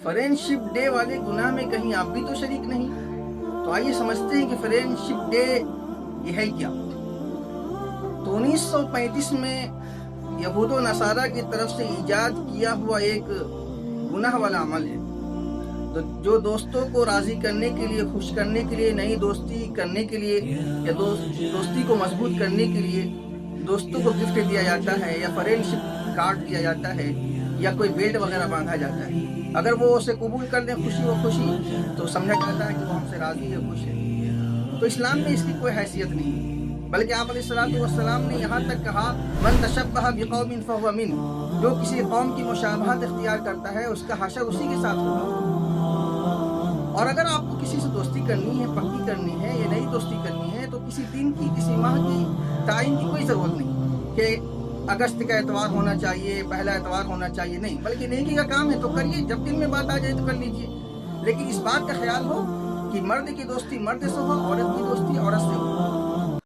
Friendship day वाले गुनाह में कहीं आप भी तो शरीक नहीं। तो आइए समझते हैं कि फ्रेंडशिप डे ये है क्या। तो 1935 में यहूद व नसारा की तरफ से ईजाद किया हुआ एक गुनाह वाला अमल है। तो जो दोस्तों को राज़ी करने के लिए, खुश करने के लिए, नई दोस्ती करने के लिए या दोस्ती को मजबूत करने के लिए दोस्तों को गिफ्ट दिया जाता है या फ्रेंडशिप कार्ड दिया जाता है या कोई बेल्ट वगैरह बांधा जाता है, अगर वो उसे कबूल कर लें खुशी व खुशी तो समझा जाता है कि वो हमसे राज़ी है, खुश है। तो इस्लाम में इसकी कोई हैसियत नहीं है, बल्कि आप अलैहिस्सलातु वस्सलाम ने यहाँ तक कहा मन तशब्बह बिक़ौमिन फहुव मिन, जो किसी कौम की मुशाबहत इख्तियार करता है उसका हशर उसी के साथ होगा। और अगर आपको किसी से दोस्ती करनी है, पक्की करनी है या नई दोस्ती करनी है, तो किसी दिन की, किसी माह की तारीख की कोई ज़रूरत नहीं कि अगस्त का एतवार होना चाहिए, पहला एतवार होना चाहिए, नहीं, बल्कि नेकी का काम है तो करिए, जब दिल में बात आ जाए तो कर लीजिए। लेकिन इस बात का ख्याल हो कि मर्द की दोस्ती मर्द से हो, औरत की दोस्ती औरत से हो।